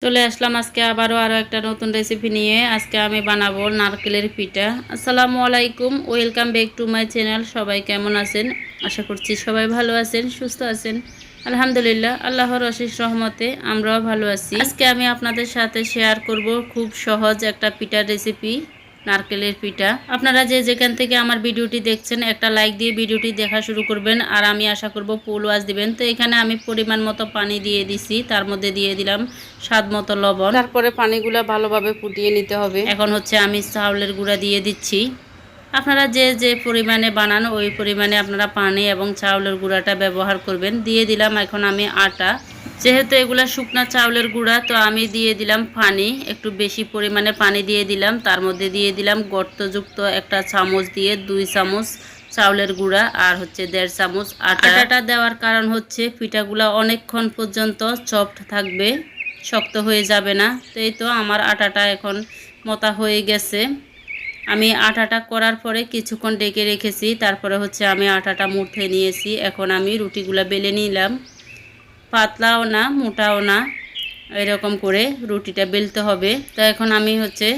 চলে আসলাম আজকে আরো একটা নতুন রেসিপি নিয়ে। আজকে আমি বানাবো নারকেলের পিঠা। আসসালামু আলাইকুম, welcome back to my channel. সবাই কেমন আছেন? আশা করছি সবাই ভালো আছেন, সুস্থ আছেন। আলহামদুলিল্লাহ, আল্লাহর অশেষ রহমতে আমরাও ভালো আছি। আজকে আমি আপনাদের সাথে শেয়ার করব খুব সহজ একটা পিঠার রেসিপি, নারকেলের পিঠা। আপনারা যে যেখান থেকে আমার ভিডিওটি দেখছেন একটা লাইক দিয়ে ভিডিওটি দেখা শুরু করবেন, আর আমি আশা করব ফুল ওয়াচ দিবেন। তো এখানে আমি পরিমাণ মতো পানি দিয়ে দিছি, তার মধ্যে দিয়ে দিলাম স্বাদ মতো লবণ। তারপরে পানিগুলো ভালোভাবে ফুটিয়ে নিতে হবে। এখন হচ্ছে আমি চাউলের গুঁড়া দিয়ে দিচ্ছি। আপনারা যে যে পরিমাণে বানান ওই পরিমাণে আপনারা পানি এবং চাউলের গুঁড়াটা ব্যবহার করবেন। দিয়ে দিলাম এখন আমি আটা। যেহেতু এগুলা শুকনা চাউলের গুঁড়া, তো আমি দিয়ে দিলাম পানি, একটু বেশি পরিমাণে পানি দিয়ে দিলাম। তার মধ্যে দিয়ে দিলাম গর্তযুক্ত একটা চামচ দিয়ে 2 চামচ চাউলের গুঁড়া আর হচ্ছে 1.5 চামচ আটা। আটাটা দেওয়ার কারণ হচ্ছে পিঠাগুলা অনেকক্ষণ পর্যন্ত সফট থাকবে, শক্ত হয়ে যাবে না। তো এই তো আমার আটাটা এখন মতা হয়ে গেছে। আমি আটাটা করার পরে কিছুক্ষণ ডেকে রেখেছি। তারপরে হচ্ছে আমি আটাটা মুঠে নিয়েছি। এখন আমি রুটিগুলো বেলে নিলাম। পাতলাও না মোটাও না, এরকম করে রুটিটা বেলতে হবে। তো এখন আমি হচ্ছে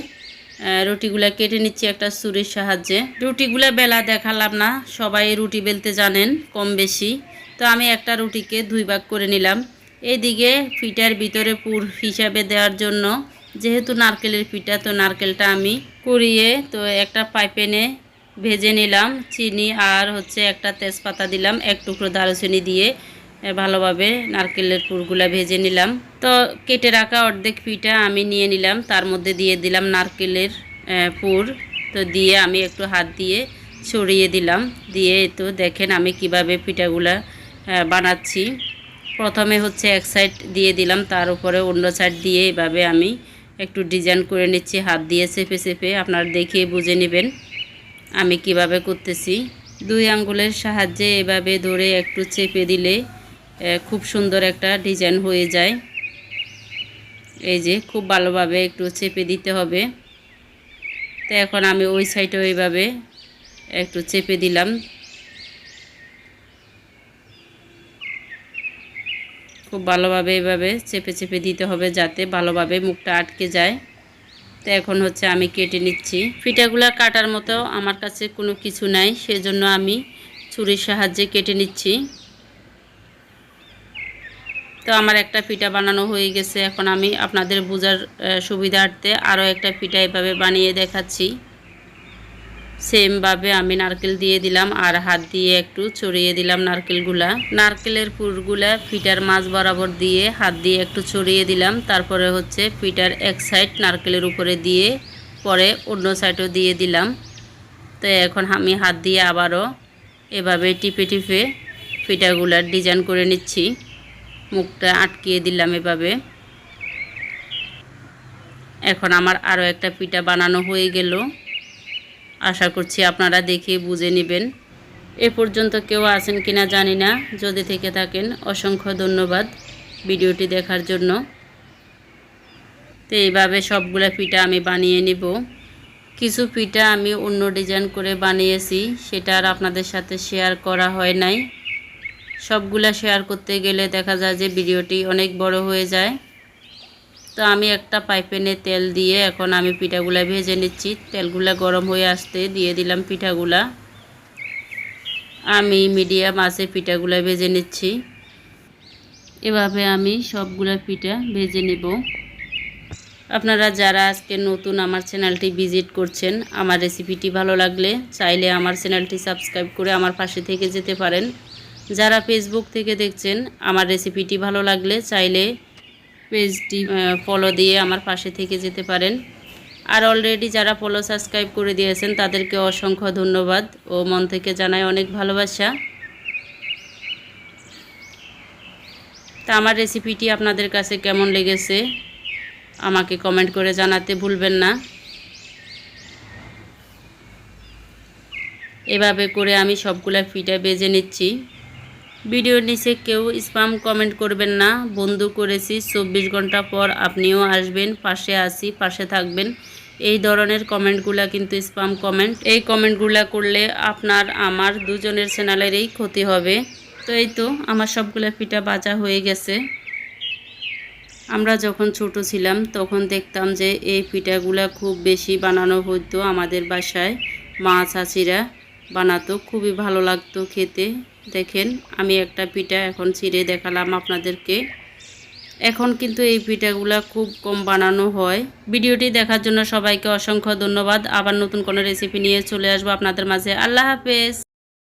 রুটিগুলা কেটে নিচ্ছি একটা ছুরির সাহায্যে। রুটিগুলা বেলা দেখালাম না, সবাই রুটি বেলতে জানেন কম বেশি। তো আমি একটা রুটিকে 2 ভাগ করে নিলাম। এইদিকে পিঠার ভিতরে পুর হিসাবে দেওয়ার জন্য, যেহেতু নারকেলের পিঠা, তো নারকেলটা আমি কুড়িয়ে তো একটা পাইপেনে ভেজে নিলাম। চিনি আর হচ্ছে একটা তেজপাতা দিলাম, এক টুকরো দারুচিনি দিয়ে ভালোভাবে নারকেলের পুরগুলা ভেজে নিলাম। তো কেটে রাখা অর্ধেক পিঠা আমি নিয়ে নিলাম, তার মধ্যে দিয়ে দিলাম নারকেলের পুর। তো দিয়ে আমি একটু হাত দিয়ে ছড়িয়ে দিলাম। দিয়ে তো দেখেন আমি কিভাবে পিঠাগুলা বানাচ্ছি। প্রথমে হচ্ছে এক সাইড দিয়ে দিলাম, তার উপরে অন্য সাইড দিয়ে এভাবে আমি একটু ডিজাইন করে নিচ্ছি হাত দিয়ে চেপে চেপে। আপনারা দেখে বুঝে নেবেন আমি কিভাবে করতেছি। 2 আঙ্গুলের সাহায্যে এভাবে ধরে একটু চেপে দিলে খুব সুন্দর একটা ডিজাইন হয়ে যায়। এই যে খুব ভালোভাবে একটু চেপে দিতে হবে। তো এখন আমি ওই সাইডেও এইভাবে একটু চেপে দিলাম। খুব ভালোভাবে এভাবে চেপে চেপে দিতে হবে যাতে ভালোভাবে মুখটা আটকে যায়। তো এখন হচ্ছে আমি কেটে নিচ্ছি। পিঠাগুলা কাটার মতো আমার কাছে কোনো কিছু নাই, সেজন্য আমি ছুরির সাহায্যে কেটে নিচ্ছি। তো আমার একটা পিঠা বানানো হয়ে গেছে। এখন আমি আপনাদের বোঝার সুবিধার্থে আরও একটা পিঠা এভাবে বানিয়ে দেখাচ্ছি। সেমভাবে আমি নারকেল দিয়ে দিলাম আর হাত দিয়ে একটু ছড়িয়ে দিলাম নারকেলগুলা। নারকেলের পুরগুলা পিঠার মাঝ বরাবর দিয়ে হাত দিয়ে একটু ছড়িয়ে দিলাম। তারপরে হচ্ছে পিঠার এক সাইড নারকেলের উপরে দিয়ে পরে অন্য সাইডও দিয়ে দিলাম। তো এখন আমি হাত দিয়ে আবারও এভাবে টিপে টিপে পিঠাগুলার ডিজাইন করে নিচ্ছি। মুখটা আটকিয়ে দিলাম এভাবে। এখন আমার আরও একটা পিঠা বানানো হয়ে গেল। আশা করছি আপনারা দেখে বুঝে নেবেন। এ পর্যন্ত কেউ আছেন কিনা জানি না, যদি থেকে থাকেন অসংখ্য ধন্যবাদ ভিডিওটি দেখার জন্য। তো এইভাবে সবগুলা পিঠা আমি বানিয়ে নিব। কিছু পিঠা আমি অন্য ডিজাইন করে বানিয়েছি, সেটা আর আপনাদের সাথে শেয়ার করা হয় নাই। সবগুলা শেয়ার করতে গেলে দেখা যায় যে ভিডিওটি অনেক বড় হয়ে যায়। তো আমি একটা পাইপেনে তেল দিয়ে এখন আমি পিঠাগুলা ভেজে নিচ্ছি। তেলগুলা গরম হয়ে আসতে দিয়ে দিলাম পিঠাগুলা। আমি মিডিয়াম আঁচে পিঠাগুলা ভেজে নিচ্ছি। এভাবে আমি সবগুলা পিঠা ভেজে নেব। আপনারা যারা আজকে নতুন আমার চ্যানেলটি ভিজিট করছেন, আমার রেসিপিটি ভালো লাগলে চাইলে আমার চ্যানেলটি সাবস্ক্রাইব করে আমার পাশে থেকে যেতে পারেন। যারা ফেসবুক থেকে দেখছেন, আমার রেসিপিটি ভালো লাগলে চাইলে পেজটি ফলো দিয়ে আমার পাশে থেকে যেতে পারেন। আর অলরেডি যারা ফলো সাবস্ক্রাইব করে দিয়েছেন তাদেরকে অসংখ্য ধন্যবাদ ও মন থেকে জানাই অনেক ভালোবাসা। তা আমার রেসিপিটি আপনাদের কাছে কেমন লেগেছে আমাকে কমেন্ট করে জানাতে ভুলবেন না। এভাবে করে আমি সবগুলা পিঠা ভেজে নিচ্ছি। ভিডিওর নিচে কেউ স্প্যাম কমেন্ট করবেন না। বন্ধু করেছি 24 ঘন্টা পর আপনিও আসবেন, পাশে আসি, পাশে থাকবেন, এই ধরনের কমেন্টগুলা কিন্তু স্প্যাম কমেন্ট। এই কমেন্টগুলা করলে আপনার আমার দুজনের চ্যানেলেরই ক্ষতি হবে। তো এই তো আমার সবগুলা পিঠা ভাজা হয়ে গেছে। আমরা যখন ছোট ছিলাম তখন দেখতাম যে এই পিঠাগুলা খুব বেশি বানানো হতো আমাদের বাসায়। মা চাচিরা বানাতো, খুবই ভালো লাগতো খেতে। দেখেন আমি একটা পিঠা এখন ছিঁড়ে দেখালাম আপনাদেরকে। এখন কিন্তু এই পিঠাগুলা খুব কম বানানো হয়। ভিডিওটি দেখার জন্য সবাইকে অসংখ্য ধন্যবাদ। আবার নতুন কোনো রেসিপি নিয়ে চলে আসবো আপনাদের মাঝে। আল্লাহ হাফেজ।